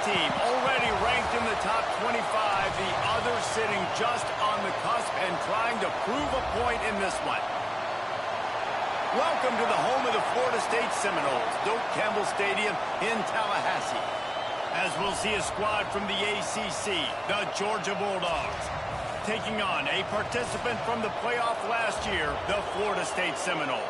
team, already ranked in the top 25. The other sitting just on the cusp and trying to prove a point in this one. Welcome to the home of the Florida State Seminoles, Doak Campbell Stadium in Tallahassee. As we'll see a squad from the ACC, the Georgia Bulldogs, taking on a participant from the playoff last year, the Florida State Seminoles.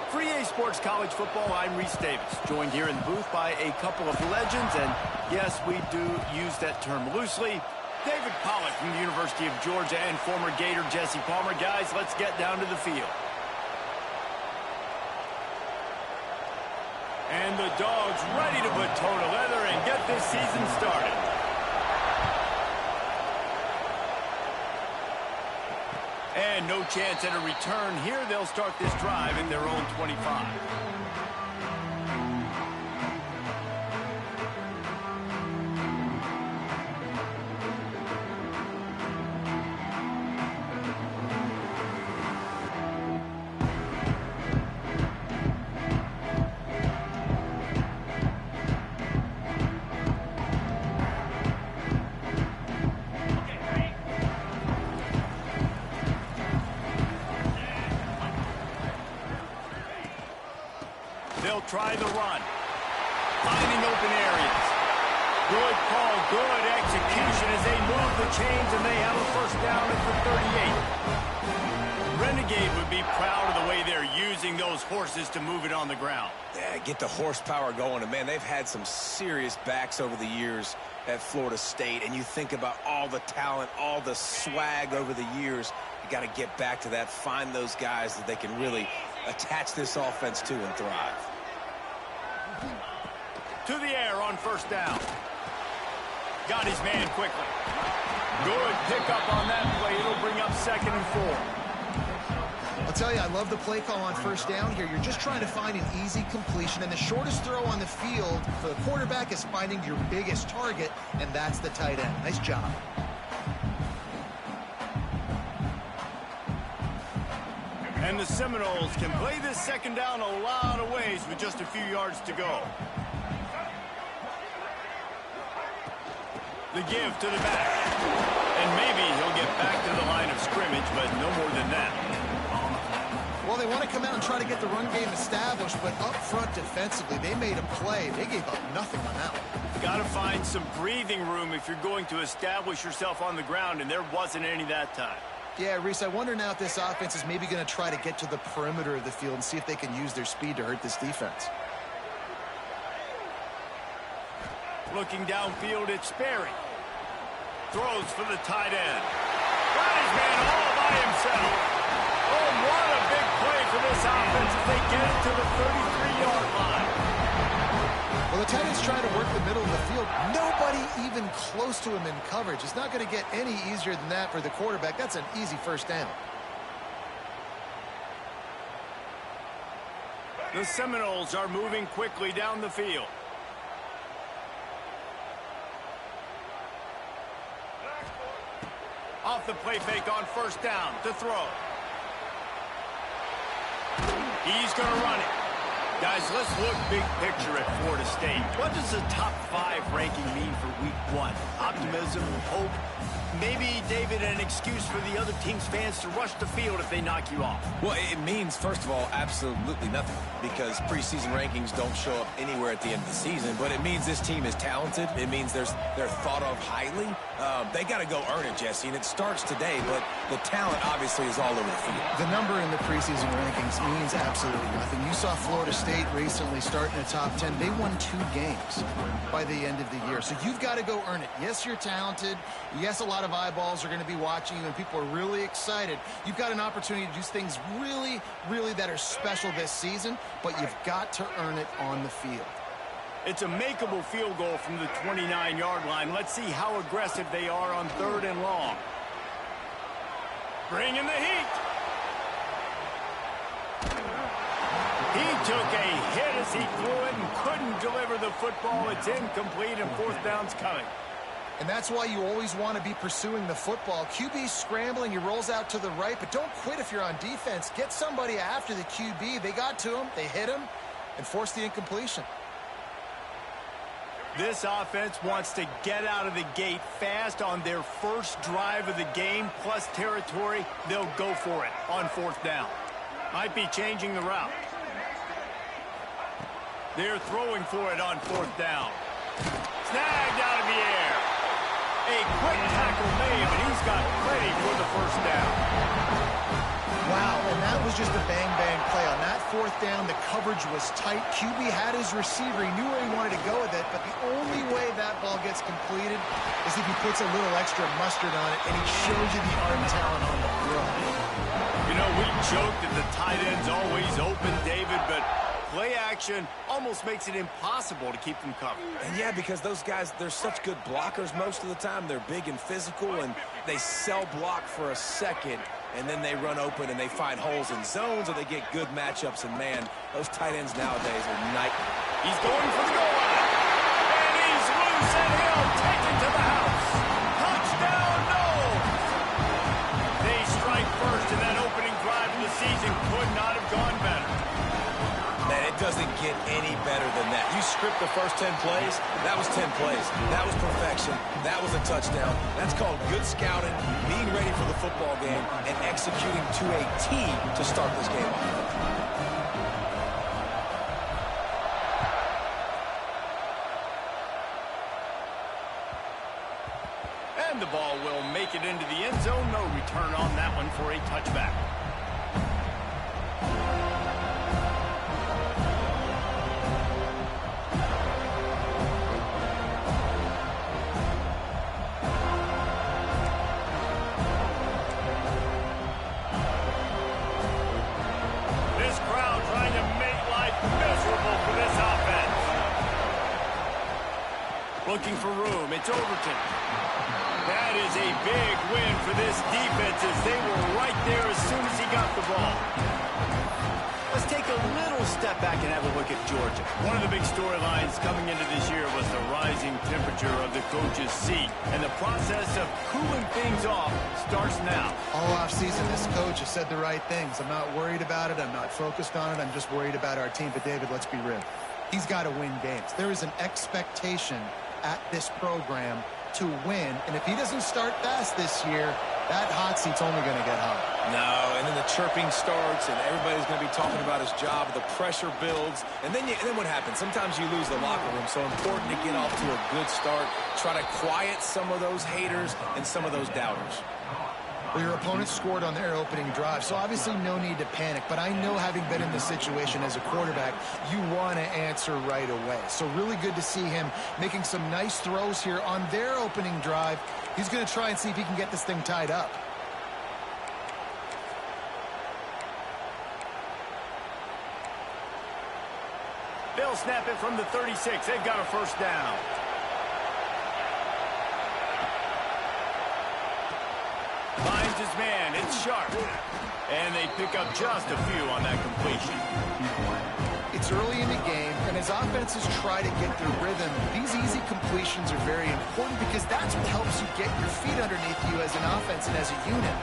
For EA Sports College Football, I'm Reese Davis, joined here in the booth by a couple of legends, and yes, we do use that term loosely. David Pollack from the University of Georgia and former Gator Jesse Palmer. Guys, let's get down to the field. And the Dogs ready to put toe to leather and get this season started. And no chance at a return here. They'll start this drive at their own 25. They'll try the run. Finding open areas. Good call, good execution as they move the chains, and they have a first down at the 38. Renegade would be proud of the way they're using those horses to move it on the ground. Yeah, get the horsepower going. And, man, they've had some serious backs over the years at Florida State. And you think about all the talent, all the swag over the years. You got to get back to that, find those guys that they can really attach this offense to and thrive. To the air on first down. Got his man quickly. Good pickup on that play. It'll bring up 2nd and 4. I'll tell you, I love the play call on first down here. You're just trying to find an easy completion, and the shortest throw on the field for the quarterback is finding your biggest target, and that's the tight end. Nice job. And the Seminoles can play this second down a lot of ways with just a few yards to go. The give to the back. And maybe he'll get back to the line of scrimmage, but no more than that. Well, they want to come out and try to get the run game established, but up front defensively, they made a play. They gave up nothing on that one. Got to find some breathing room if you're going to establish yourself on the ground, and there wasn't any that time. Yeah, Reese, I wonder now if this offense is maybe going to try to get to the perimeter of the field and see if they can use their speed to hurt this defense. Looking downfield, it's Sperry. Throws for the tight end. Got his man all by himself. Oh, what a big play for this offense as they get it to the 33-yard line. Well, the tight end's trying to work the middle of the field. Nobody even close to him in coverage. It's not going to get any easier than that for the quarterback. That's an easy first down. The Seminoles are moving quickly down the field. Off the play fake on first down to throw. He's going to run it. Guys, let's look big picture at Florida State. What does the top 5 ranking mean for week 1? Optimism, hope, maybe, David, an excuse for the other team's fans to rush the field if they knock you off. Well, it means, first of all, absolutely nothing, because preseason rankings don't show up anywhere at the end of the season. But it means this team is talented. It means they're thought of highly. They got to go earn it, Jesse, and it starts today. But the talent, obviously, is all over the field. The number in the preseason rankings means absolutely nothing. You saw Florida State recently start in the top 10. They won 2 games by the end of the year. So you've got to go earn it. Yes, you're talented. Yes, a lot of eyeballs are going to be watching you, and people are really excited. You've got an opportunity to do things really, really that are special this season, but you've got to earn it on the field. It's a makeable field goal from the 29-yard line. Let's see how aggressive they are on 3rd and long. Bringing the heat. He took a hit as he threw it and couldn't deliver the football. It's incomplete, and 4th down's coming. And that's why you always want to be pursuing the football. QB's scrambling, he rolls out to the right, but don't quit if you're on defense. Get somebody after the QB. They got to him, they hit him, and forced the incompletion. This offense wants to get out of the gate fast on their first drive of the game, plus territory. They'll go for it on fourth down. Might be changing the route. They're throwing for it on fourth down. Snagged out of the air. A quick tackle made, but he's got plenty for the first down. Wow, and that was just a bang-bang play. On that fourth down, the coverage was tight. QB had his receiver. He knew where he wanted to go with it, but the only way that ball gets completed is if he puts a little extra mustard on it, and he shows you the arm talent on the throw. You know, we joke that the tight end's always open, David, but play action almost makes it impossible to keep them covered. And yeah, because those guys, they're such good blockers most of the time. They're big and physical, and they sell block for a second, and then they run open and they find holes in zones, or they get good matchups. And man, those tight ends nowadays are nightmare. He's going for the goal line. And he's loose, and he'll take it to the house. Touchdown, Knowles! They strike first, and that opening drive of the season could not have gone better. Man, it doesn't get any better than that. You script the first 10 plays, that was 10 plays. That was perfection. That was a touchdown. That's called good scouting, being ready for the football game, and executing to a T to start this game off. And the ball will make it into the end zone. No return on that one for a touchback. Looking for room. It's Overton. That is a big win for this defense, as they were right there as soon as he got the ball. Let's take a little step back and have a look at Georgia. One of the big storylines coming into this year was the rising temperature of the coach's seat, and the process of cooling things off starts now. All offseason, this coach has said the right things. I'm not worried about it. I'm not focused on it. I'm just worried about our team. But, David, let's be real. He's got to win games. There is an expectation at this program to win, and if he doesn't start fast this year, that hot seat's only going to get hot. No, and then the chirping starts, and everybody's going to be talking about his job. The pressure builds, and then what happens? Sometimes you lose the locker room, so important to get off to a good start. Try to quiet some of those haters and some of those doubters. Well, your opponent scored on their opening drive, so obviously no need to panic. But I know, having been in this situation as a quarterback, you want to answer right away. So really good to see him making some nice throws here on their opening drive. He's going to try and see if he can get this thing tied up. They'll snap it from the 36. They've got a first down. Finds his man. It's Sharp. And they pick up just a few on that completion. It's early in the game, and as offenses try to get their rhythm, these easy completions are very important, because that's what helps you get your feet underneath you as an offense and as a unit.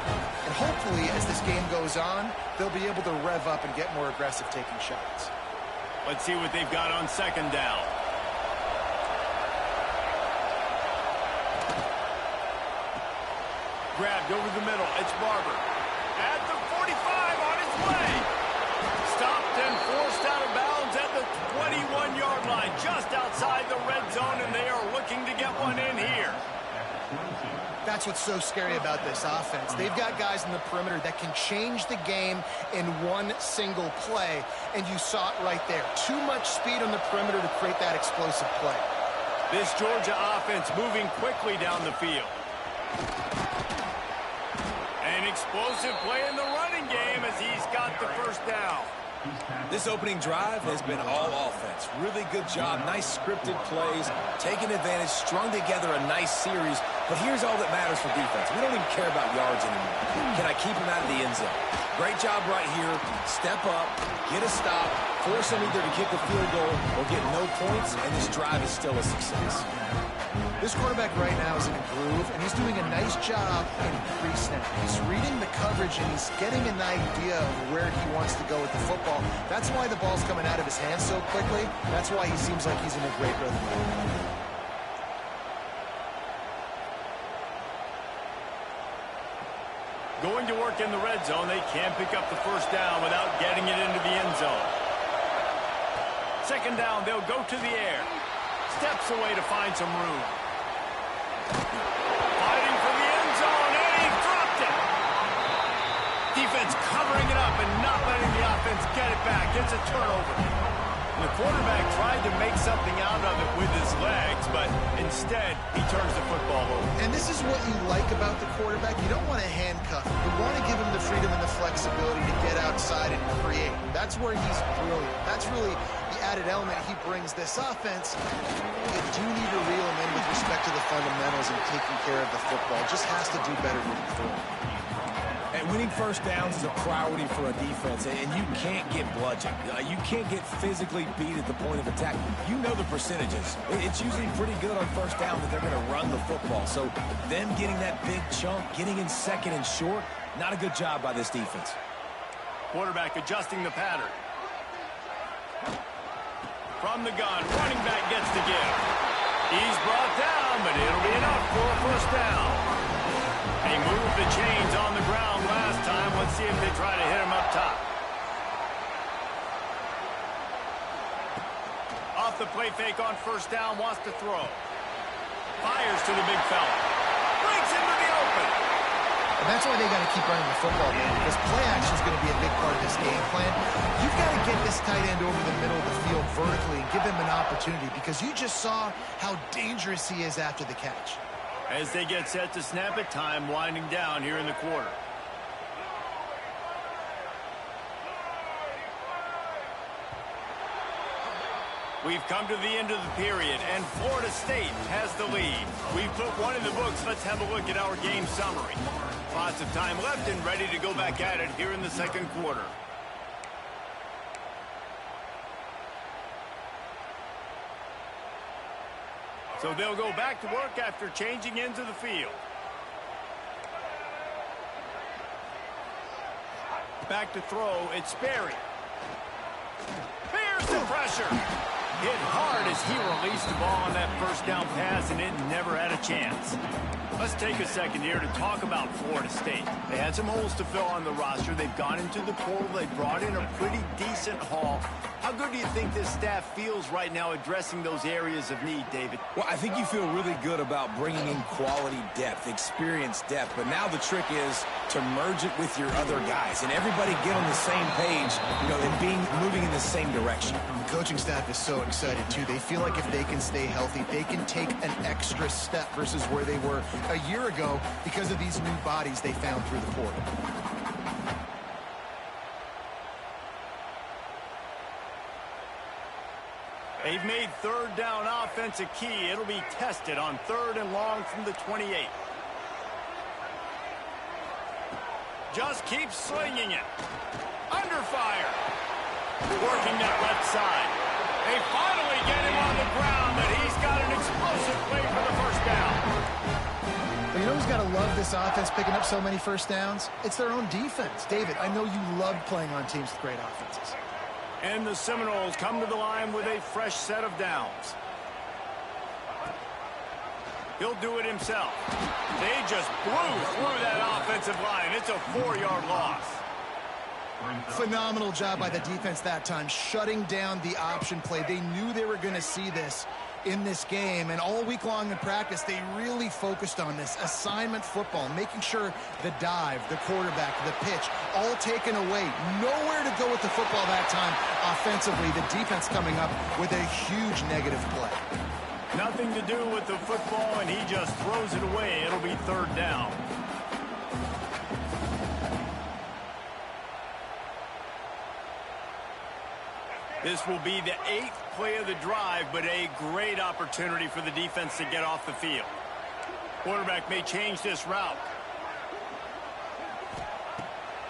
And hopefully, as this game goes on, they'll be able to rev up and get more aggressive taking shots. Let's see what they've got on second down. Grabbed over the middle. It's Barber. At the 45, on his way. Stopped and forced out of bounds at the 21-yard line, just outside the red zone, and they are looking to get one in here. That's what's so scary about this offense. They've got guys in the perimeter that can change the game in one single play, and you saw it right there. Too much speed on the perimeter to create that explosive play. This Georgia offense moving quickly down the field. An explosive play in the running game as he's got the first down. This opening drive has been all offense. Really good job. Nice scripted plays, taking advantage, strung together a nice series. But here's all that matters for defense. We don't even care about yards anymore. Can I keep him out of the end zone? Great job right here. Step up, get a stop, force him either to kick a field goal or get no points, and this drive is still a success. This quarterback right now is in a groove, and he's doing a nice job in pre-snap. He's reading the coverage, and he's getting an idea of where he wants to go with the football. That's why the ball's coming out of his hands so quickly. That's why he seems like he's in a great rhythm. mark in the red zone. They can't pick up the first down without getting it into the end zone. Second down, they'll go to the air. Steps away to find some room. Fighting for the end zone, and he dropped it. Defense covering it up and not letting the offense get it back. It's a turnover. The quarterback tried to make something out of it with his legs, but instead, he turns the football over. And this is what you like about the quarterback. You don't want to handcuff him. You want to give him the freedom and the flexibility to get outside and create. That's where he's brilliant. That's really the added element he brings this offense. You do need to reel him in with respect to the fundamentals and taking care of the football. Just has to do better moving forward. And winning first downs is a priority for a defense, and you can't get bludgeoned. You can't get physically beat at the point of attack. You know the percentages. It's usually pretty good on first down that they're going to run the football. So them getting that big chunk, getting in second and short, not a good job by this defense. Quarterback adjusting the pattern. From the gun, running back gets the give. He's brought down, but it'll be enough for a first down. He moved the chains on the ground last time. Let's see if they try to hit him up top. Off the play fake on first down, wants to throw. Fires to the big fella. Breaks into the open. And that's why they got to keep running the football, man, because play action is going to be a big part of this game plan. You've got to get this tight end over the middle of the field vertically and give him an opportunity, because you just saw how dangerous he is after the catch. As they get set to snap it, time winding down here in the quarter. We've come to the end of the period, and Florida State has the lead. We've put one in the books. Let's have a look at our game summary. Lots of time left and ready to go back at it here in the second quarter. So they'll go back to work after changing into the field. Back to throw, it's Sperry. Here's the pressure. Hit hard as he released the ball on that first down pass, and it never had a chance. Let's take a second here to talk about Florida State. They had some holes to fill on the roster. They've gone into the portal. They brought in a pretty decent haul. How good do you think this staff feels right now addressing those areas of need, David? Well, I think you feel really good about bringing in quality depth, experience depth, but now the trick is to merge it with your other guys and everybody get on the same page, you know, and moving in the same direction. The coaching staff is so excited, too. They feel like if they can stay healthy, they can take an extra step versus where they were a year ago because of these new bodies they found through the portal. They've made third down offense a key. It'll be tested on 3rd and long from the 28. Just keeps slinging it. Under fire. Working that left side. They finally get him on the ground, but he's got an explosive play for the first down. But you know who's got to love this offense picking up so many first downs? It's their own defense. David, I know you love playing on teams with great offenses. And the Seminoles come to the line with a fresh set of downs. He'll do it himself. They just blew through that offensive line. It's a 4-yard loss. Phenomenal job by the defense that time, shutting down the option play. They knew they were going to see this in this game, and all week long in practice, they really focused on this assignment football, making sure the dive, the quarterback, the pitch, all taken away. Nowhere to go with the football that time offensively. The defense coming up with a huge negative play. Nothing to do with the football, and he just throws it away. It'll be 3rd down. This will be the 8th play of the drive, but a great opportunity for the defense to get off the field. Quarterback may change this route.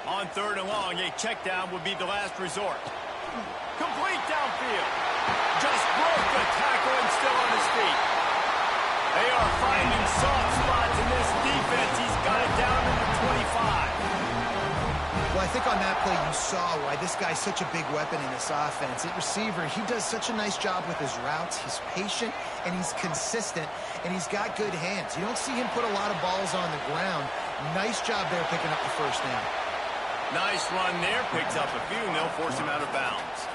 On 3rd and long, a check down would be the last resort. Complete downfield. Just broke the tackle and still on his feet. They are finding soft spots in this defense. He's got it down to the 25. Well, I think on that play you saw why this guy's such a big weapon in this offense. At receiver, he does such a nice job with his routes. He's patient, and he's consistent, and he's got good hands. You don't see him put a lot of balls on the ground, Nice job there picking up the first down. Nice run there. Picks up a few, and they'll force him out of bounds.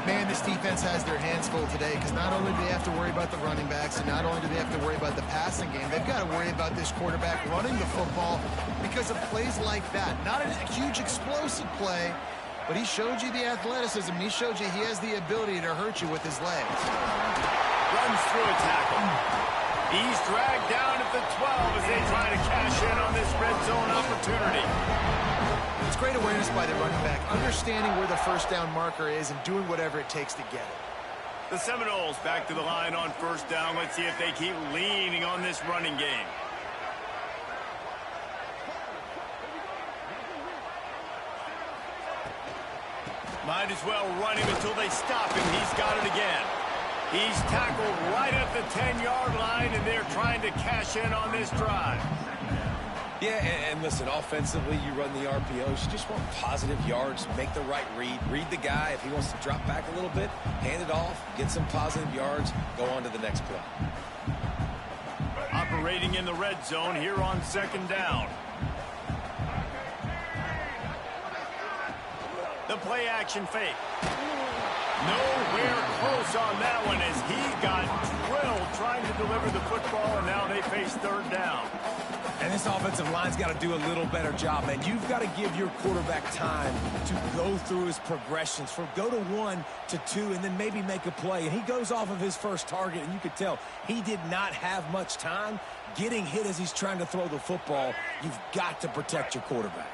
Man, this defense has their hands full today because not only do they have to worry about the running backs and not only do they have to worry about the passing game, they've got to worry about this quarterback running the football because of plays like that. Not a huge explosive play, but he showed you the athleticism. He showed you he has the ability to hurt you with his legs. Runs through a tackle. He's dragged down at the 12 as they try to cash in on this red zone opportunity. It's great awareness by the running back, understanding where the first down marker is and doing whatever it takes to get it. The Seminoles back to the line on first down. Let's see if they keep leaning on this running game. Might as well run him until they stop him. He's got it again. He's tackled right at the 10-yard line, and they're trying to cash in on this drive. Yeah, and listen, offensively, you run the RPOs. You just want positive yards, make the right read the guy. If he wants to drop back a little bit, hand it off, get some positive yards, go on to the next play. Operating in the red zone here on second down. The play action fake. Nowhere close on that one as he got drilled trying to deliver the football, and now they face third down. And this offensive line's got to do a little better job, man. You've got to give your quarterback time to go through his progressions from go to 1 to 2 and then maybe make a play. And he goes off of his first target, and you could tell he did not have much time getting hit as he's trying to throw the football. You've got to protect your quarterback.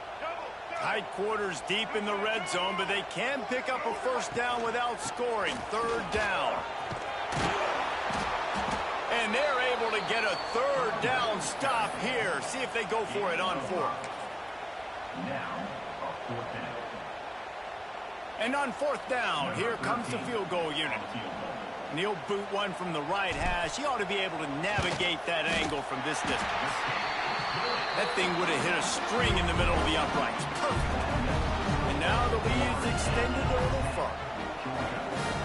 Tight quarters deep in the red zone, but they can pick up a first down without scoring. Third down. And they're able to get a third down stop here. See if they go for it on fourth. And on fourth down, here comes the field goal unit. And he'll boot one from the right hash. He ought to be able to navigate that angle from this distance. That thing would have hit a string in the middle of the uprights. Perfect. And now the lead is extended a little further.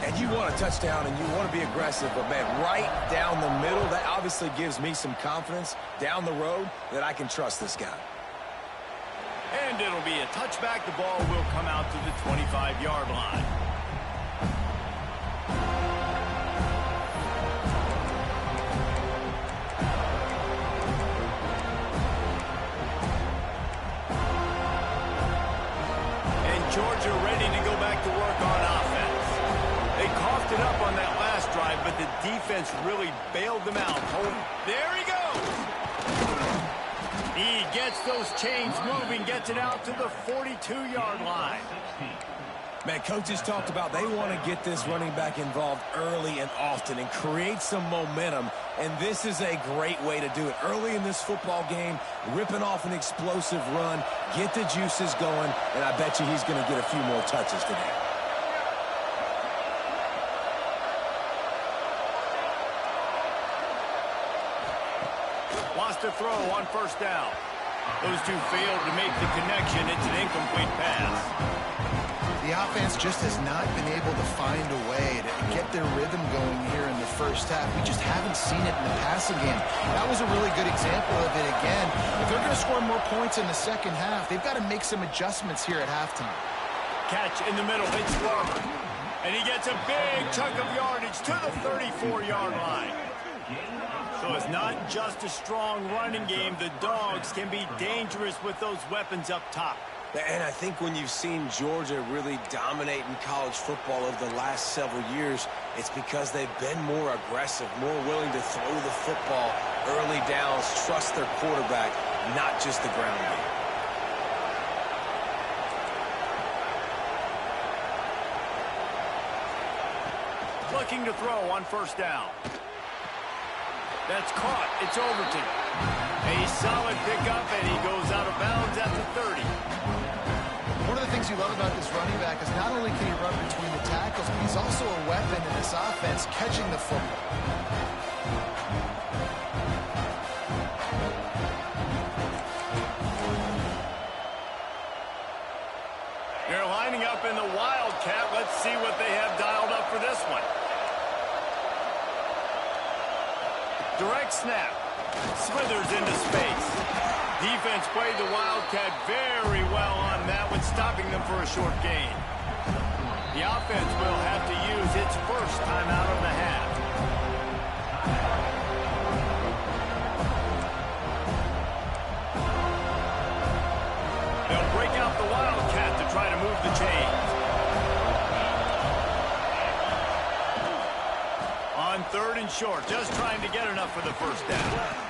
And you want a touchdown and you want to be aggressive, but, man, right down the middle, that obviously gives me some confidence down the road that I can trust this guy. And it'll be a touchback. The ball will come out to the 25-yard line. Georgia ready to go back to work on offense. They coughed it up on that last drive, but the defense really bailed them out. Oh, there he goes. He gets those chains moving, gets it out to the 42-yard line. Man, coaches talked about they want to get this running back involved early and often and create some momentum, and this is a great way to do it. Early in this football game, ripping off an explosive run, get the juices going, and I bet you he's going to get a few more touches today. Wants to throw on first down. Those two failed to make the connection. It's an incomplete pass. The offense just has not been able to find a way to get their rhythm going here in the first half. We just haven't seen it in the passing game. That was a really good example of it again. If they're going to score more points in the second half, they've got to make some adjustments here at halftime. Catch in the middle. It's Glover. And he gets a big chunk of yardage to the 34-yard line. So it's not just a strong running game. The Dogs can be dangerous with those weapons up top. And I think when you've seen Georgia really dominate in college football over the last several years, it's because they've been more aggressive, more willing to throw the football early downs, trust their quarterback, not just the ground game. Looking to throw on first down. That's caught. It's Overton. A solid pickup, and he goes out of bounds at the 30. One of the things you love about this running back is not only can he run between the tackles, but he's also a weapon in this offense catching the football. They're lining up in the Wildcat. Let's see what they have dialed up for this one. Direct snap. Slithers into space. Defense played the Wildcat very well on that one, stopping them for a short gain. The offense will have to use its first timeout of the half. They'll break out the Wildcat to try to move the chains. On 3rd and short, just trying to get enough for the first down.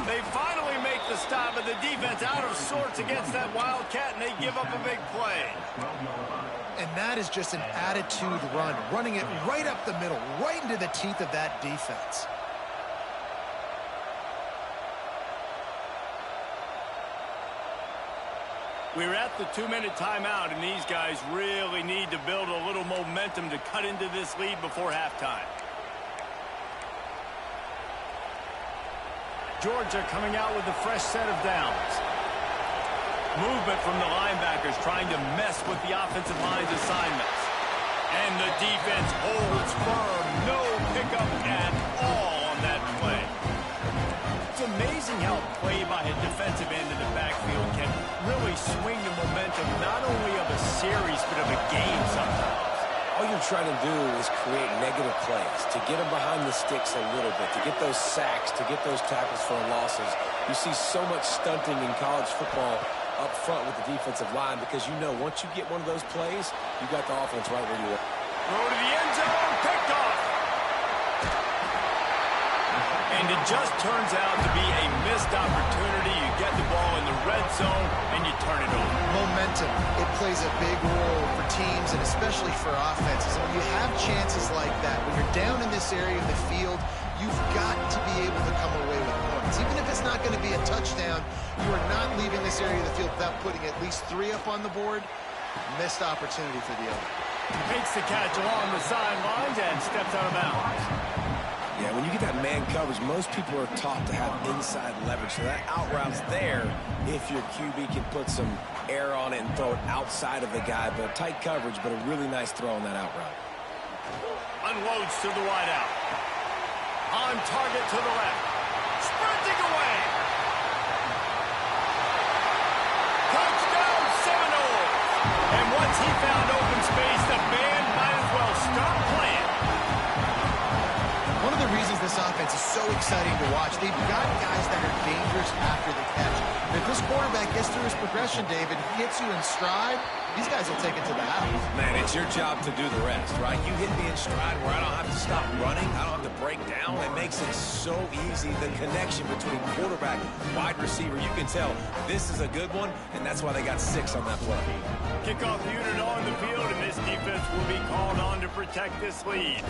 They finally make the stop, but the defense out of sorts against that Wildcat, and they give up a big play. And that is just an attitude run, running it right up the middle, right into the teeth of that defense. We're at the 2-minute timeout, and these guys really need to build a little momentum to cut into this lead before halftime. Georgia coming out with a fresh set of downs. Movement from the linebackers trying to mess with the offensive line's assignments. And the defense holds firm. No pickup at all on that play. It's amazing how play by a defensive end in the backfield can really swing the momentum not only of a series but of a game sometimes. All you're trying to do is create negative plays, to get them behind the sticks a little bit, to get those sacks, to get those tackles for losses. You see so much stunting in college football up front with the defensive line because you know once you get one of those plays, you got the offense right where you are. Throw to the end zone, picked off. And it just turns out to be a missed opportunity. You get the ball in the red zone, and you turn it over. Momentum, it plays a big role for teams and especially for offenses. And when you have chances like that, when you're down in this area of the field, you've got to be able to come away with points. Even if it's not going to be a touchdown, you are not leaving this area of the field without putting at least 3 up on the board. Missed opportunity for the other. Makes the catch along the sidelines and steps out of bounds. Yeah, when you get that man coverage, most people are taught to have inside leverage. So that out route's there if your QB can put some air on it and throw it outside of the guy. But tight coverage, but a really nice throw on that out route. Unloads to the wide out. On target to the left. Sprinting away. Touchdown Seminoles. And once he found open space, the band might as well start playing. One of the reasons this offense is so exciting to watch, they've got guys that are dangerous after the catch. If this quarterback gets through his progression, David, hits you in stride, these guys will take it to the house. Man, it's your job to do the rest, right? You hit me in stride where I don't have to stop running. I don't have to break down. It makes it so easy. The connection between quarterback and wide receiver, you can tell this is a good one, and that's why they got 6 on that play. Kickoff unit on the field, and this defense will be called on to protect this lead.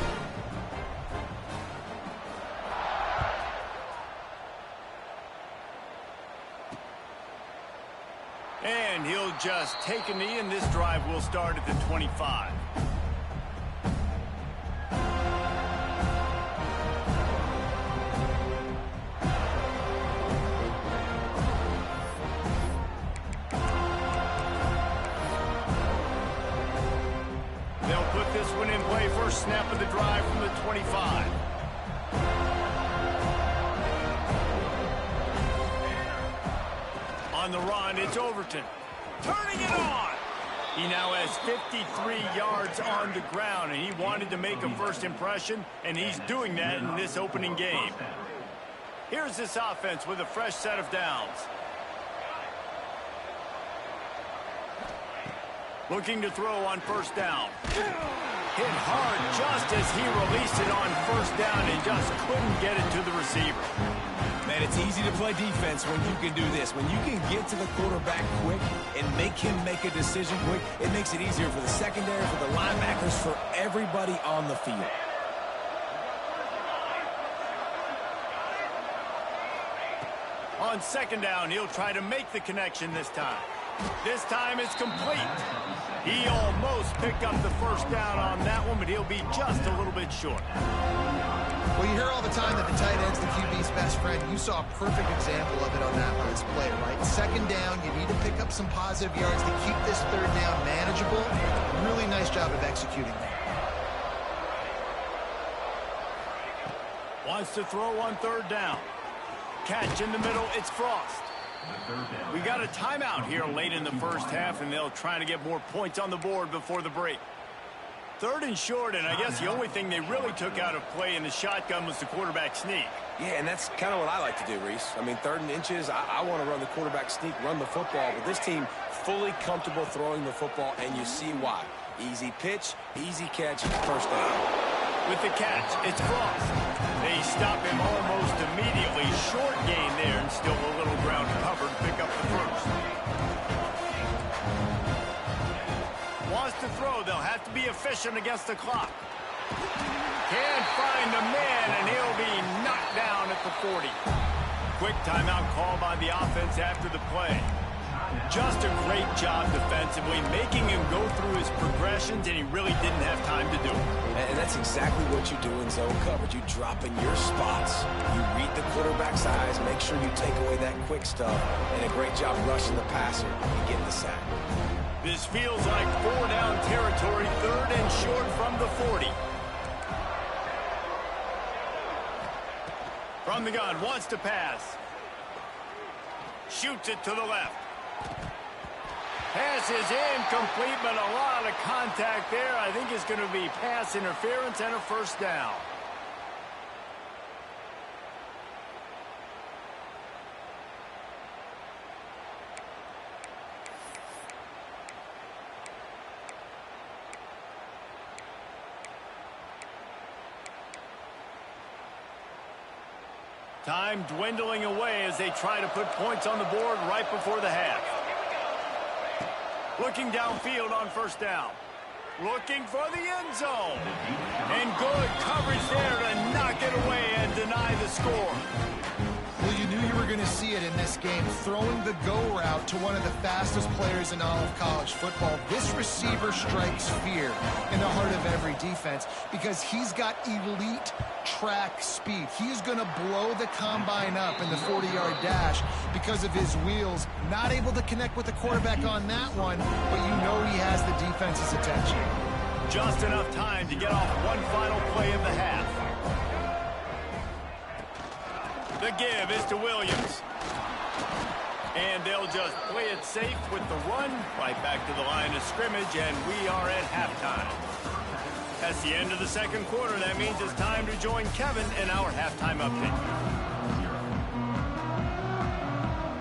And he'll just take a knee, and this drive will start at the 25. They'll put this one in play. First snap of the drive from the 25. On the run, it's Overton. Turning it on. He now has 53 yards on the ground, and he wanted to make a first impression, and he's doing that in this opening game. Here's this offense with a fresh set of downs. Looking to throw on first down. Hit hard just as he released it on first down and just couldn't get it to the receiver. Man, it's easy to play defense when you can do this. When you can get to the quarterback quick and make him make a decision quick, it makes it easier for the secondary, for the linebackers, for everybody on the field. On second down, he'll try to make the connection this time. This time it's complete. He almost picked up the first down on that one, but he'll be just a little bit short. Well, you hear all the time that the tight end's the QB's best friend. You saw a perfect example of it on that last play, right? Second down, you need to pick up some positive yards to keep this third down manageable. Really nice job of executing that. Wants to throw on third down. Catch in the middle, it's Frost. We got a timeout here late in the first half, and they'll try to get more points on the board before the break. 3rd and short, and I guess the only thing they really took out of play in the shotgun was the quarterback sneak. Yeah, and that's kind of what I like to do, Reese. I mean, 3rd and inches, I want to run the quarterback sneak, run the football, but this team fully comfortable throwing the football, and you see why. Easy pitch, easy catch, first down. With the catch, it's Frost. They stop him almost immediately. Short gain there, and still a little ground covered to pick up the first. Wants to throw. They'll have to be efficient against the clock. Can't find the man, and he'll be knocked down at the 40. Quick timeout call by the offense after the play. Just a great job defensively, making him go through his progressions, and he really didn't have time to do it. And that's exactly what you do in zone coverage. You drop in your spots. You read the quarterback's eyes, make sure you take away that quick stuff, and a great job rushing the passer and getting the sack. This feels like 4-down territory, 3rd and short from the 40. From the gun, wants to pass. Shoots it to the left. Pass is incomplete, but a lot of contact there. I think it's going to be pass interference and a first down. Time dwindling away as they try to put points on the board right before the half. Looking downfield on first down. Looking for the end zone. And good coverage there to knock it away and deny the score. Well, you knew you were going to see it in this game. Throwing the go route to one of the fastest players in all of college football. This receiver strikes fear in the heart of every defense because he's got elite track speed. He's going to blow the combine up in the 40-yard dash because of his wheels. Not able to connect with the quarterback on that one, but you know he has the defense's attention. Just enough time to get off one final play of the half. The give is to Williams. And they'll just play it safe with the run right back to the line of scrimmage, and we are at halftime. That's the end of the second quarter. That means it's time to join Kevin in our halftime update.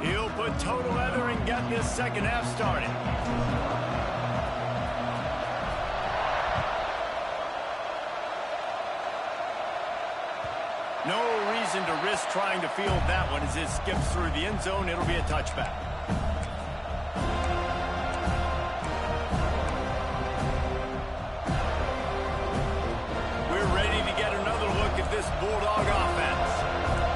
He'll put total leather and get this second half started. No reason to risk trying to field that one as it skips through the end zone. It'll be a touchback. We're ready to get another look at this Bulldog offense.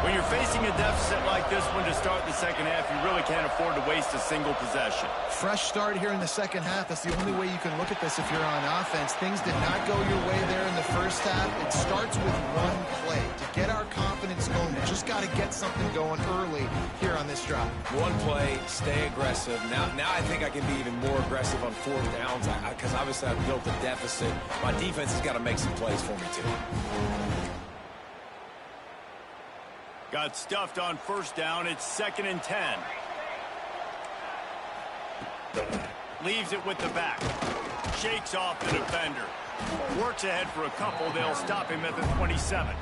When you're facing a deficit like this one to start the second half, you really can't afford to waste a single possession. Fresh start here in the second half. That's the only way you can look at this if you're on offense. Things did not go your way there in the first half. It starts with one play. To get our confidence going, we just got to get something going early here on this drive. One play, stay aggressive. Now I think I can be even more aggressive on 4th downs because obviously I've built a deficit. My defense has got to make some plays for me too. Got stuffed on first down. It's 2nd and 10. Leaves it with the back. Shakes off the defender. Works ahead for a couple. They'll stop him at the 27.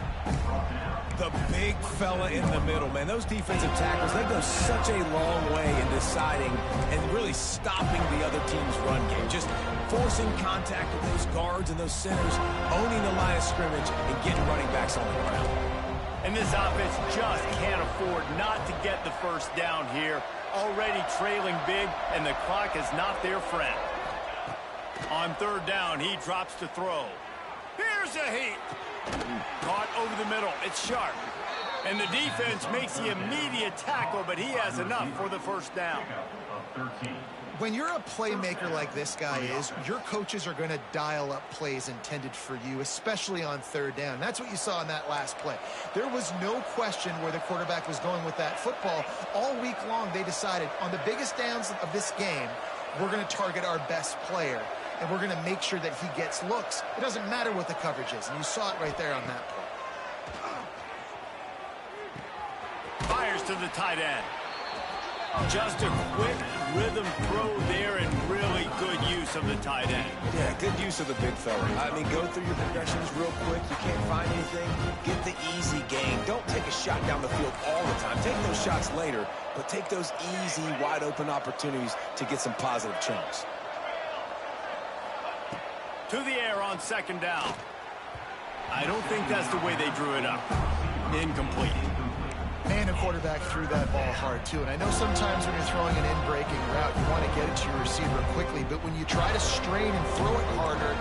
The big fella in the middle, man. Those defensive tackles, they go such a long way in deciding and really stopping the other team's run game. Just forcing contact with those guards and those centers, owning the line of scrimmage, and getting running backs on the ground. And this offense just can't afford not to get the first down here. Already trailing big, and the clock is not their friend. On 3rd down, he drops to throw. Here's a heat. Caught over the middle. It's sharp. And the defense makes the immediate tackle, but he has enough for the first down. When you're a playmaker like this guy is, your coaches are going to dial up plays intended for you, especially on 3rd down. That's what you saw in that last play. There was no question where the quarterback was going with that football. All week long, they decided on the biggest downs of this game, we're going to target our best player, and we're going to make sure that he gets looks. It doesn't matter what the coverage is, and you saw it right there on that play. Fires to the tight end. Just a quick rhythm throw there and really good use of the tight end. Yeah, good use of the big fella. I mean, go through your progressions real quick. You can't find anything. Get the easy gain. Don't take a shot down the field all the time. Take those shots later, but take those easy, wide-open opportunities to get some positive chunks. To the air on second down. I don't think that's the way they drew it up. Incomplete. Man, a quarterback threw that ball hard, too. And I know sometimes when you're throwing an in-breaking route, you want to get it to your receiver quickly. But when you try to strain and throw it harder,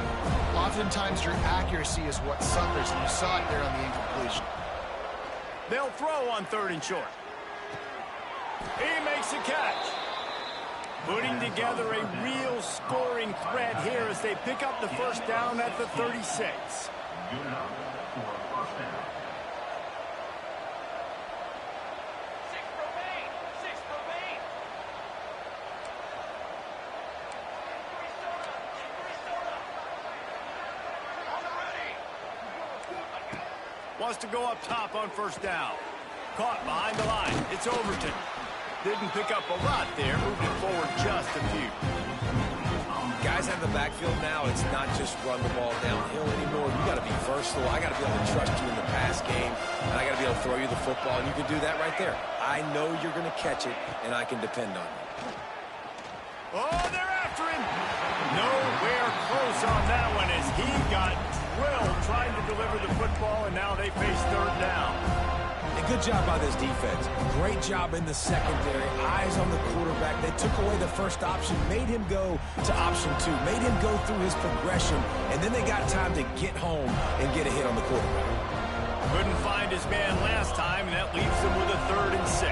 oftentimes your accuracy is what suffers. And you saw it there on the incompletion. They'll throw on 3rd and short. He makes the catch. Putting together a real scoring threat here as they pick up the first down at the 36. Wants to go up top on first down. Caught behind the line. It's Overton. Didn't pick up a lot there. Moved it forward just a few. Guys in the backfield now, it's not just run the ball downhill anymore. You got to be versatile. I got to be able to trust you in the pass game, and I got to be able to throw you the football, and you can do that right there. I know you're going to catch it, and I can depend on you. Oh, they're after him. Nowhere close on that one as he got drilled trying to deliver the football, and now they face 3rd down. And good job by this defense. Great job in the secondary. Eyes on the quarterback. They took away the first option, made him go to option 2, made him go through his progression, and then they got time to get home and get a hit on the quarterback. Couldn't find his man last time, and that leaves him with a 3rd and 6.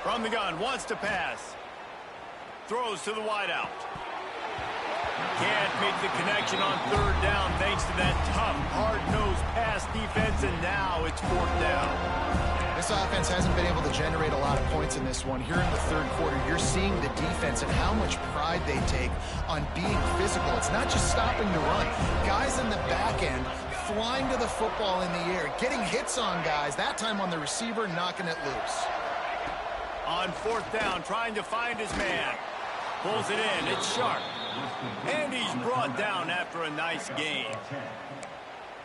From the gun, wants to pass. Throws to the wideout. Can't make the connection on 3rd down thanks to that tough, hard-nosed pass defense, and now it's 4th down. This offense hasn't been able to generate a lot of points in this one. Here in the 3rd quarter, you're seeing the defense and how much pride they take on being physical. It's not just stopping the run. Guys in the back end flying to the football in the air, getting hits on guys, that time on the receiver, knocking it loose. On 4th down, trying to find his man. Pulls it in. It's Sharp. And he's brought down after a nice gain.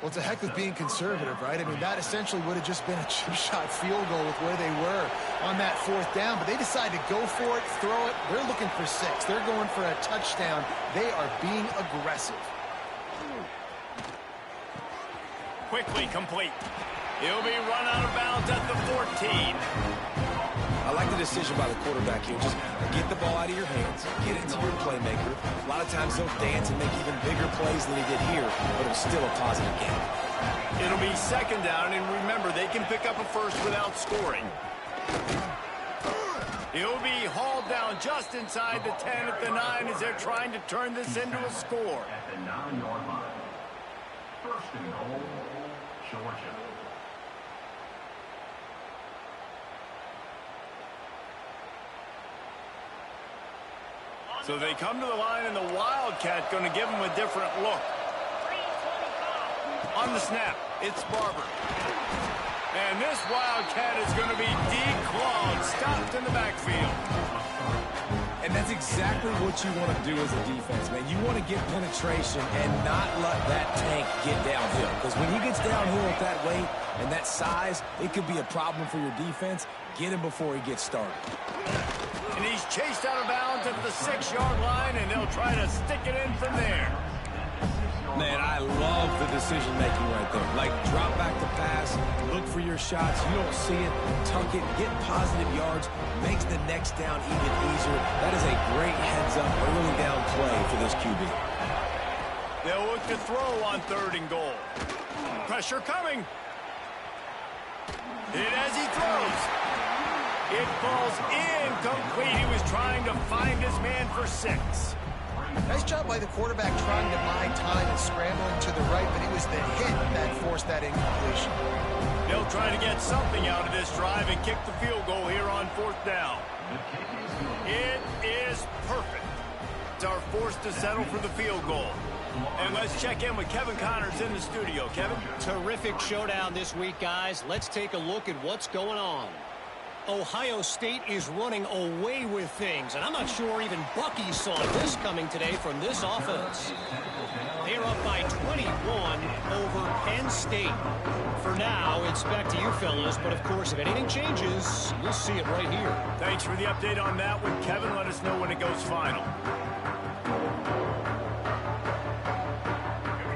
Well, it's a heck of being conservative, right? I mean, that essentially would have just been a chip shot field goal with where they were on that 4th down. But they decide to go for it, throw it. They're looking for 6. They're going for a touchdown. They are being aggressive. Quickly complete. He'll be run out of bounds at the 14. I like the decision by the quarterback here. Just get the ball out of your hands, get it to your playmaker. A lot of times they'll dance and make even bigger plays than he did here, but it was still a positive game. It'll be 2nd down, and remember, they can pick up a first without scoring. He'll be hauled down just inside the 10 at the 9 as they're trying to turn this into a score. At the 9-yard line. 1st and goal, Georgia. So they come to the line, and the Wildcat going to give them a different look. On the snap, it's Barber. And this Wildcat is going to be declawed, stopped in the backfield. And that's exactly what you want to do as a defense, man. You want to get penetration and not let that tank get downhill. Because when he gets downhill at that weight and that size, it could be a problem for your defense. Get him before he gets started. And he's chased out of bounds at the 6-yard line, and they'll try to stick it in from there. Man, I love the decision-making right there. Like, drop back the pass, look for your shots. You don't see it, tuck it, get positive yards, makes the next down even easier. That is a great heads-up, early down play for this QB. They'll look to throw on 3rd and goal. Pressure coming. Hit as he throws. It falls incomplete. He was trying to find his man for 6. Nice job by the quarterback trying to buy time and scrambling to the right, but it was the hit that forced that incompletion. They'll try to get something out of this drive and kick the field goal here on 4th down. It is perfect. Are forced to settle for the field goal. And let's check in with Kevin Connors in the studio. Kevin? Terrific showdown this week, guys. Let's take a look at what's going on. Ohio State is running away with things, and I'm not sure even Bucky saw this coming today from this offense. They're up by 21 over Penn State. For now, it's back to you fellas, but of course, if anything changes, you'll see it right here. Thanks for the update on that one, Kevin. Let us know when it goes final.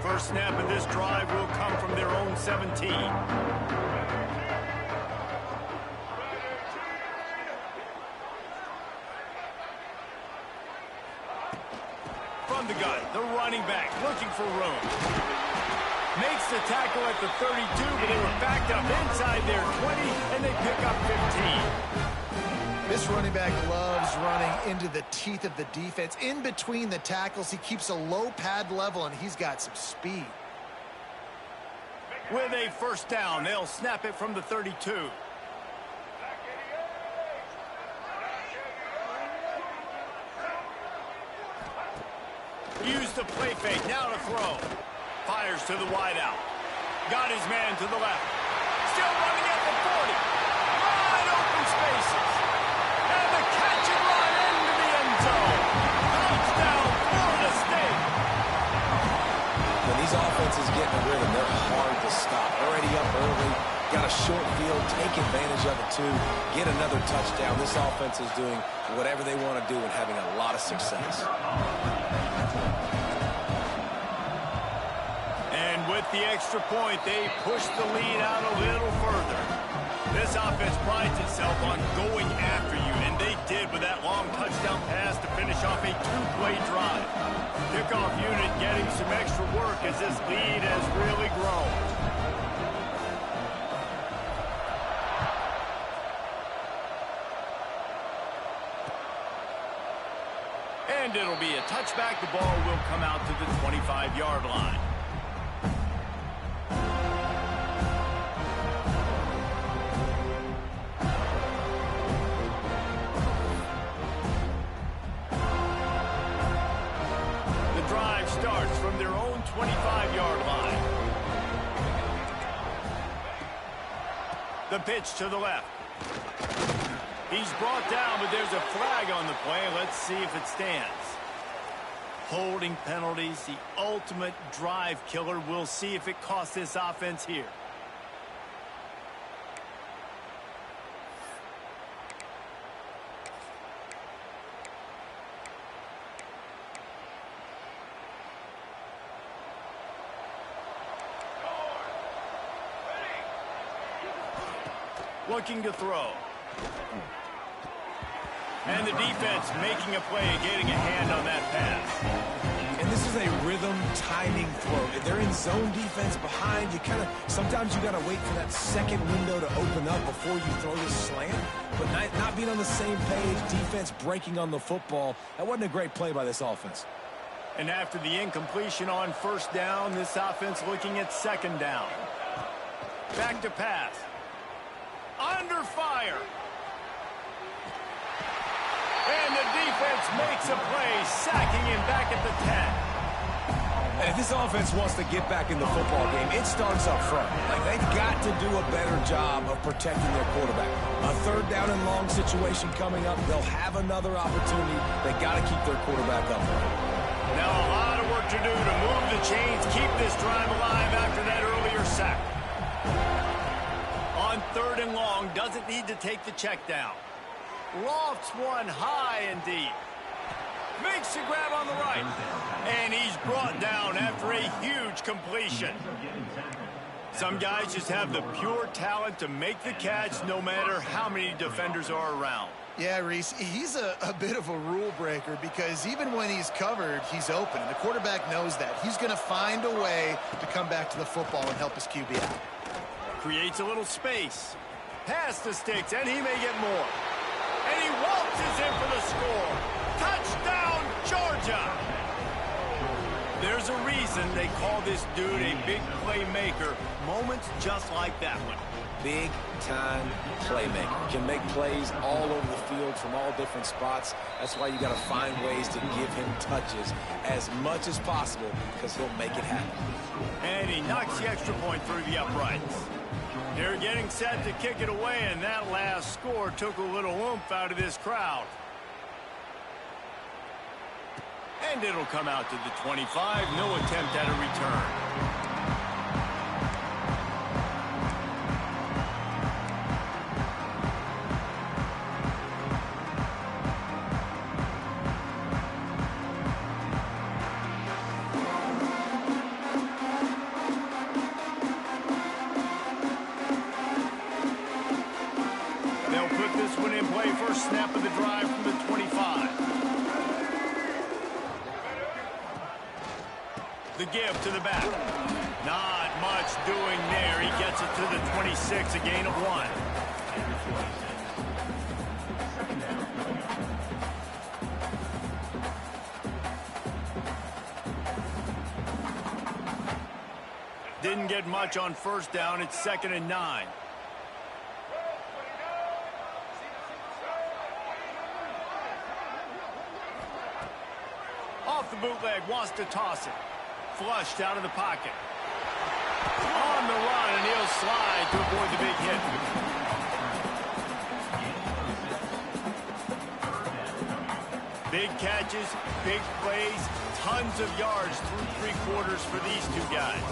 First snap of this drive will come from their own 17. From the gun, the running back looking for room. Makes the tackle at the 32, but they were backed up inside their 20, and they pick up 15. This running back loves running into the teeth of the defense. In between the tackles, he keeps a low pad level, and he's got some speed. With a first down, they'll snap it from the 32. Use the play fake, now to throw. Fires to the wideout. Got his man to the left. Still running at the 40. Wide open spaces. And the catch and run into the end zone. Touchdown, Florida State. When these offenses get in a rhythm, they're hard to stop. Already up early, got a short field, take advantage of it too, get another touchdown. This offense is doing whatever they want to do and having a lot of success. And with the extra point, they push the lead out a little further. This offense prides itself on going after you, and they did with that long touchdown pass to finish off a two-play drive. Kickoff unit getting some extra work as this lead has really grown. And it'll be a touchback. The ball will come out to the 25-yard line. Starts from their own 25-yard line. The pitch to the left. He's brought down, but there's a flag on the play. Let's see if it stands. Holding penalties, the ultimate drive killer. We'll see if it costs this offense here. Looking to throw. And the defense making a play, getting a hand on that pass. And this is a rhythm timing throw. If they're in zone defense behind, sometimes you got to wait for that second window to open up before you throw this slant. But not being on the same page, defense breaking on the football, that wasn't a great play by this offense. And after the incompletion on first down, this offense looking at second down. Back to pass. Under fire. And the defense makes a play, sacking him back at the 10. And if this offense wants to get back in the football game, it starts up front. Like, they've got to do a better job of protecting their quarterback. A third down and long situation coming up. They'll have another opportunity. They got to keep their quarterback up. Now a lot of work to do to move the chains, keep this drive alive after that earlier sack. On third and long, doesn't need to take the check down. Lofts one high and deep. Makes the grab on the right. And he's brought down after a huge completion. Some guys just have the pure talent to make the catch no matter how many defenders are around. Yeah, Reese, he's a bit of a rule breaker because even when he's covered, he's open. And the quarterback knows that. He's going to find a way to come back to the football and help his QB out. Creates a little space. Pass the sticks, and he may get more. And he waltzes in for the score. Touchdown, Georgia! There's a reason they call this dude a big playmaker. Moments just like that one. Big-time playmaker. Can make plays all over the field from all different spots. That's why you got to find ways to give him touches as much as possible because he'll make it happen. And he knocks the extra point through the uprights. They're getting set to kick it away, and that last score took a little oomph out of this crowd. And it'll come out to the 25. No attempt at a return. They'll put this one in play. First snap of the drive from the 25. The give to the back. Not much doing there. He gets it to the 26, a gain of 1. Didn't get much on first down. It's 2nd and 9. Off the bootleg, wants to toss it. Flushed out of the pocket. On the run, and he'll slide to avoid the big hit. Big catches, big plays, tons of yards through 3 quarters for these two guys.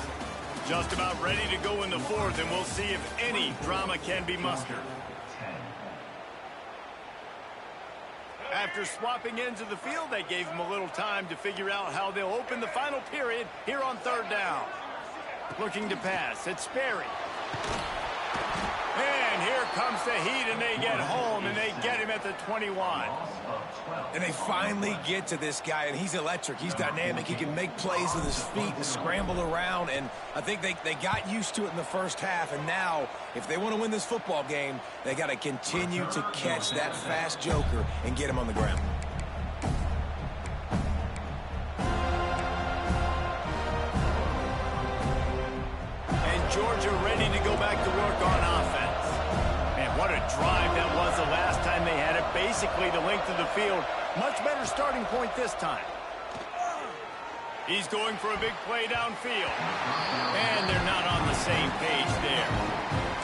Just about ready to go in the 4th, and we'll see if any drama can be mustered. After swapping ends of the field, they gave him a little time to figure out how they'll open the final period here on 3rd down. Looking to pass. It's Sperry. And here comes the heat, and they get home, and they get him at the 21. And they finally get to this guy, and he's electric. He's dynamic. He can make plays with his feet and scramble around, and I think they got used to it in the first half, and now, if they want to win this football game, they got to continue to catch that fast joker and get him on the ground. And Georgia ready to go back to work on offense. And what a drive that was the last time they had it. Basically the length of the field. Much better starting point this time. He's going for a big play downfield. And they're not on the same page there.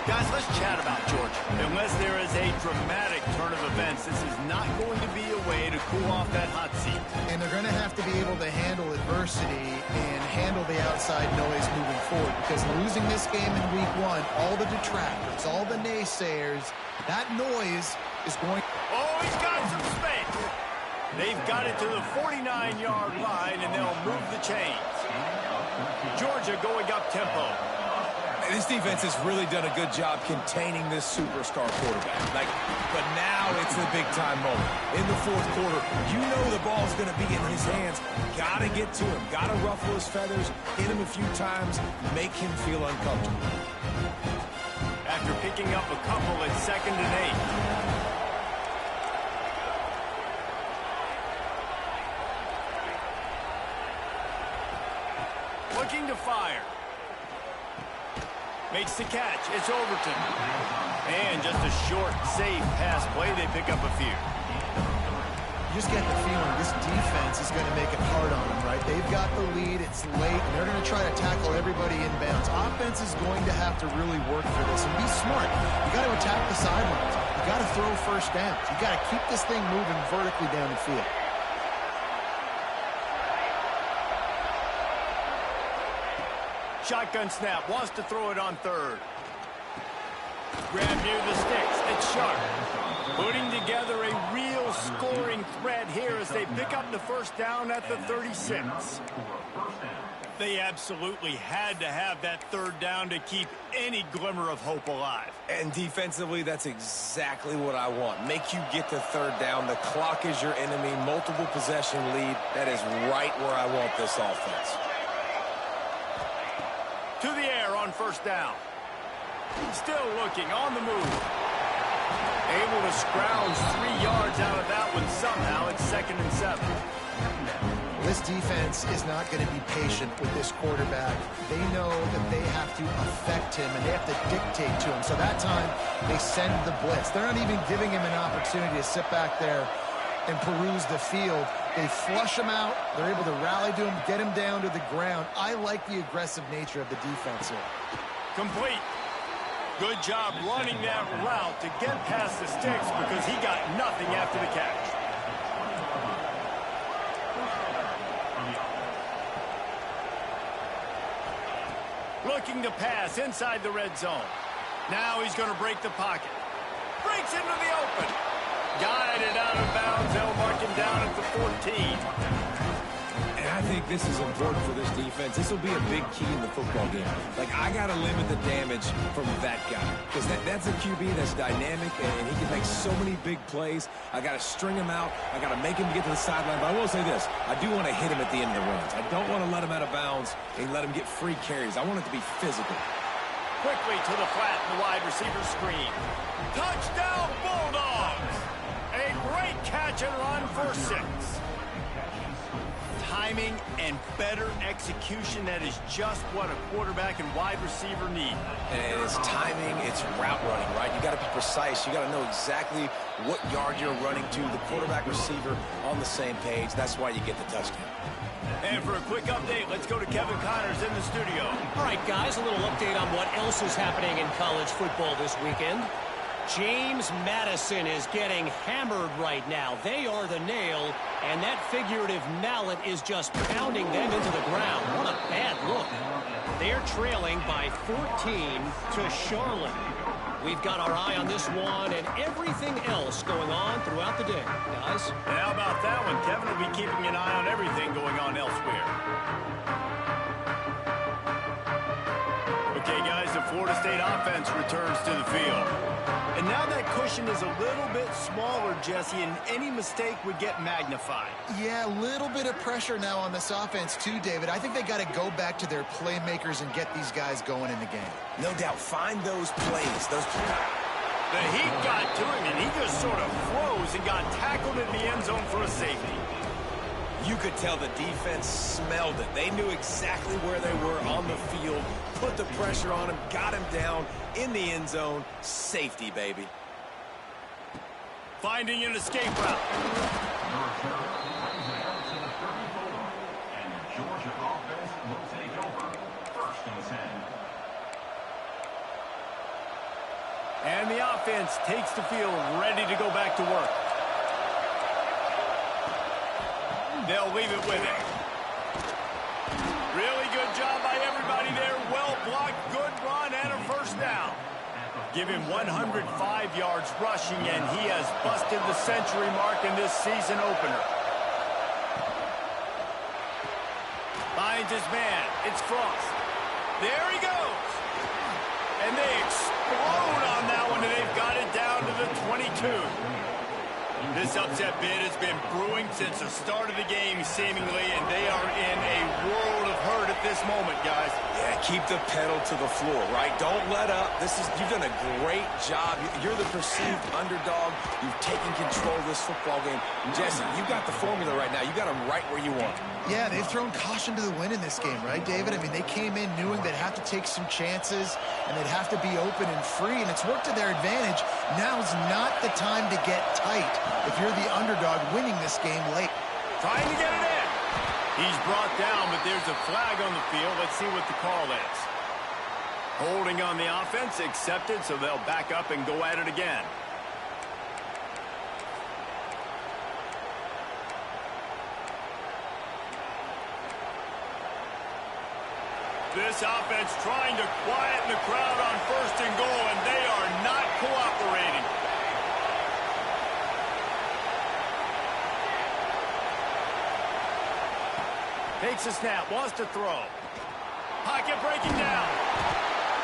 Guys, let's chat about Georgia. Unless there is a dramatic turn of events, this is not going to be a way to cool off that hot seat. And they're going to have to be able to handle adversity and handle the outside noise moving forward, because losing this game in week 1, all the detractors, all the naysayers, that noise is going... Oh, he's got some space. They've got it to the 49-yard line, and they'll move the chains. Georgia going up tempo. This defense has really done a good job containing this superstar quarterback. But now it's the big-time moment. In the 4th quarter, you know the ball's going to be in his hands. Got to get to him. Got to ruffle his feathers, hit him a few times, make him feel uncomfortable. After picking up a couple, it's 2nd and 8. Looking to fire. Makes the catch. It's Overton. And just a short, safe pass play. They pick up a few. You just get the feeling this defense is going to make it hard on them, right? They've got the lead. It's late, and they're going to try to tackle everybody inbounds. Offense is going to have to really work for this and be smart. You got to attack the sidelines. You got to throw first downs. You got to keep this thing moving vertically down the field. Shotgun snap, wants to throw it on 3rd. Grab near the sticks, it's Sharp. Putting together a real scoring threat here as they pick up the first down at the 36. They absolutely had to have that 3rd down to keep any glimmer of hope alive. And defensively, that's exactly what I want. Make you get the 3rd down. The clock is your enemy. Multiple possession lead. That is right where I want this offense. To the air on first down. Still looking on the move. Able to scrounge 3 yards out of that one somehow. It's 2nd and 7. This defense is not going to be patient with this quarterback. They know that they have to affect him, and they have to dictate to him. So that time, they send the blitz. They're not even giving him an opportunity to sit back there and peruse the field. They flush him out. They're able to rally to him, get him down to the ground. I like the aggressive nature of the defense here. Complete. Good job running that route to get past the sticks because he got nothing after the catch. Looking to pass inside the red zone. Now he's going to break the pocket. Breaks into the open. Guided out of bounds. They'll mark him down at the 14. And I think this is important for this defense. This will be a big key in the football game. Like, I got to limit the damage from that guy. Because that's a QB that's dynamic, and he can make so many big plays. I got to string him out. I got to make him get to the sideline. But I will say this. I do want to hit him at the end of the runs. I don't want to let him out of bounds and let him get free carries. I want it to be physical. Quickly to the flat, the wide receiver screen. Touchdown, Bulldogs! A great catch and run for 6. Timing and better execution, that is just what a quarterback and wide receiver need. And it's timing, it's route running, right? You got to be precise. You got to know exactly what yard you're running to. The quarterback receiver on the same page. That's why you get the touchdown. And for a quick update, let's go to Kevin Connors in the studio. All right, guys, a little update on what else is happening in college football this weekend. James Madison is getting hammered right now. They are the nail, and that figurative mallet is just pounding them into the ground. What a bad look. They're trailing by 14 to Charlotte. We've got our eye on this one and everything else going on throughout the day, guys. And how about that one? Kevin will be keeping an eye on everything going on elsewhere. Okay, guys, the Florida State offense returns to the field. And now that cushion is a little bit smaller, Jesse, and any mistake would get magnified. Yeah, a little bit of pressure now on this offense too, David. I think they got to go back to their playmakers and get these guys going in the game. No doubt. Find those plays. The heat got to him, and he just sort of froze and got tackled in the end zone for a safety. You could tell the defense smelled it. They knew exactly where they were on the field, put the pressure on him, got him down in the end zone. Safety, baby. Finding an escape route. And the Georgia offense will take over. 1st and 10. And the offense takes the field, ready to go back to work. They'll leave it with him. Really good job by everybody there. Well blocked, good run, and a 1st down. Give him 105 yards rushing, and he has busted the century mark in this season opener. Finds his man. It's Frost. There he goes. And they explode on that one, and they've got it down to the 22. This upset bid has been brewing since the start of the game, seemingly, and they are in a world of hurt at this moment, guys. Yeah, keep the pedal to the floor, right? Don't let up. You've done a great job. You're the perceived underdog. You've taken control of this football game. Jesse, you've got the formula right now. You got them right where you want. Yeah, they've thrown caution to the wind in this game, right, David? I mean, they came in knowing they'd have to take some chances and they'd have to be open and free, and it's worked to their advantage. Now's not the time to get tight if you're the underdog winning this game late. Trying to get it in. He's brought down, but there's a flag on the field. Let's see what the call is. Holding on the offense, accepted, so they'll back up and go at it again. This offense trying to quieten the crowd on 1st and goal, and they are not cooperating. Takes a snap, wants to throw. Pocket breaking down.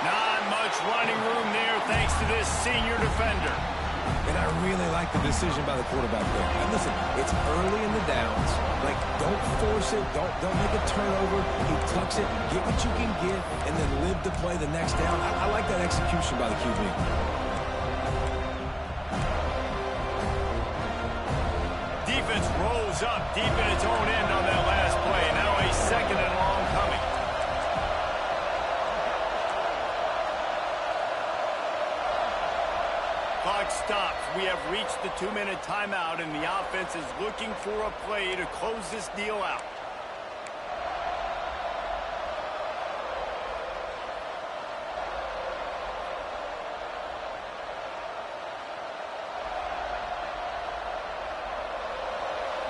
Not much running room there thanks to this senior defender. And I really like the decision by the quarterback there. And listen, it's early in the downs. Like, don't force it. Don't make a turnover. He tucks it, get what you can get, and then live to play the next down. I like that execution by the QB. Defense rolls up deep in its own end on that last second and long coming. Clock stops. We have reached the 2-minute timeout, and the offense is looking for a play to close this deal out.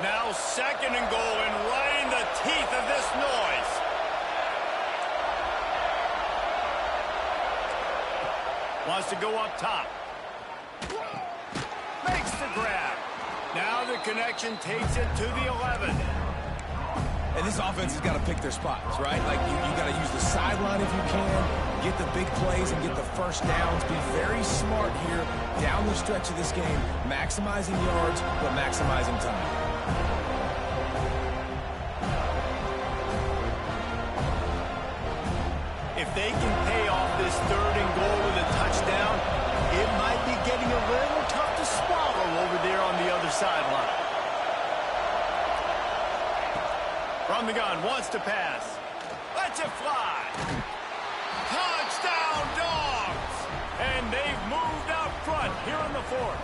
Now second and goal, and right in the teeth of this noise. Wants to go up top. Makes the grab. Now the connection takes it to the 11. And this offense has got to pick their spots, right? Like, you got to use the sideline if you can, get the big plays and get the first downs. Be very smart here down the stretch of this game, maximizing yards, but maximizing time. If they can pay off this third and goal with a touchdown, it might be getting a little tough to swallow over there on the other sideline. From the gun, wants to pass. Lets it fly. Touchdown, Dogs! And they've moved out front here in the fourth.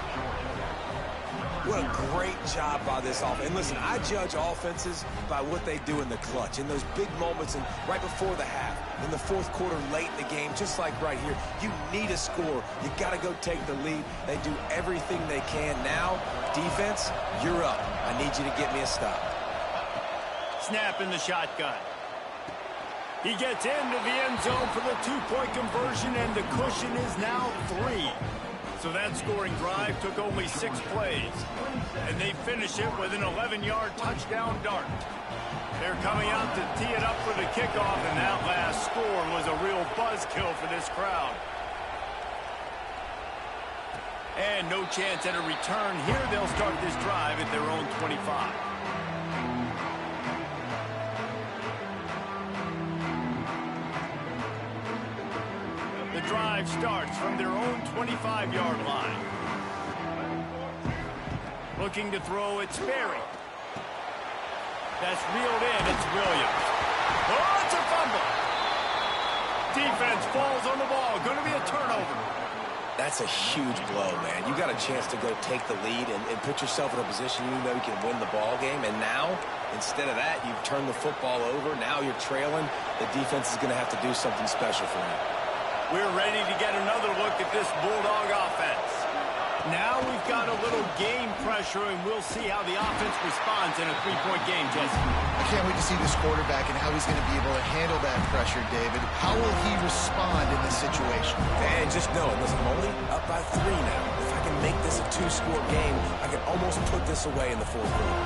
What a great job by this offense. And listen, I judge offenses by what they do in the clutch, in those big moments and right before the half, in the fourth quarter, late in the game, just like right here. You need a score. You got to go take the lead. They do everything they can. Now, defense, you're up. I need you to get me a stop. Snap in the shotgun. He gets into the end zone for the two-point conversion, and the cushion is now 3. So that scoring drive took only 6 plays. And they finish it with an 11-yard touchdown dart. They're coming out to tee it up for the kickoff, and that last score was a real buzzkill for this crowd. And no chance at a return here. They'll start this drive at their own 25. The drive starts from their own 25-yard line. Looking to throw, it's Berry. That's reeled in, it's Williams. Oh, it's a fumble. Defense falls on the ball. Going to be a turnover. That's a huge blow, man. You got a chance to go take the lead and put yourself in a position you know you can win the ball game. And now, instead of that, you've turned the football over. Now you're trailing. The defense is going to have to do something special for you. We're ready to get another look at this Bulldog offense. Now we've got a little game pressure, and we'll see how the offense responds in a 3-point game, Jesse. I can't wait to see this quarterback and how he's going to be able to handle that pressure, David. How will he respond in this situation? And just know, listen, I'm only up by 3 now. If I can make this a 2-score game, I can almost put this away in the fourth quarter.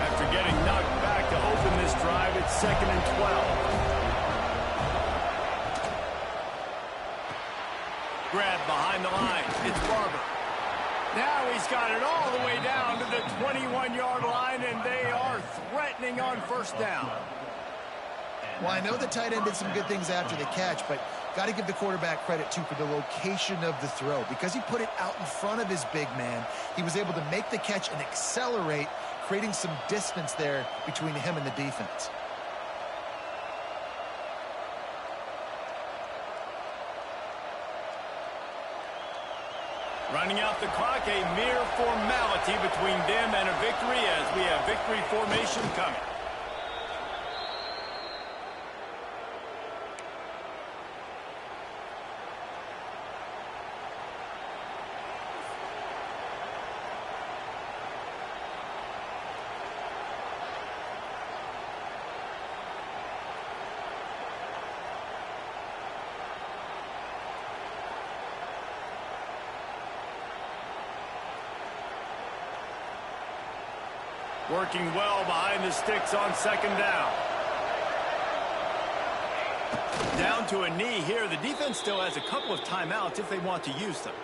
After getting knocked back to open this drive, it's 2nd and 12. Grab behind the line. It's Barber. Now he's got it all the way down to the 21-yard line, and they are threatening on first down. Well, I know the tight end did some good things after the catch, but got to give the quarterback credit, too, for the location of the throw. Because he put it out in front of his big man, he was able to make the catch and accelerate, creating some distance there between him and the defense. Running out the clock, a mere formality between them and a victory as we have victory formation coming. Working well behind the sticks on 2nd down. Down to a knee here. The defense still has a couple of timeouts if they want to use them.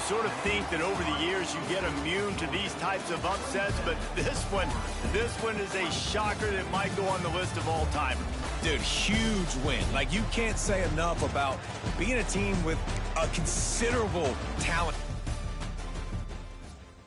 sort of think that over the years you get immune to these types of upsets, but this one is a shocker that might go on the list of all-timers. Dude, huge win. Like, you can't say enough about being a team with a considerable talent.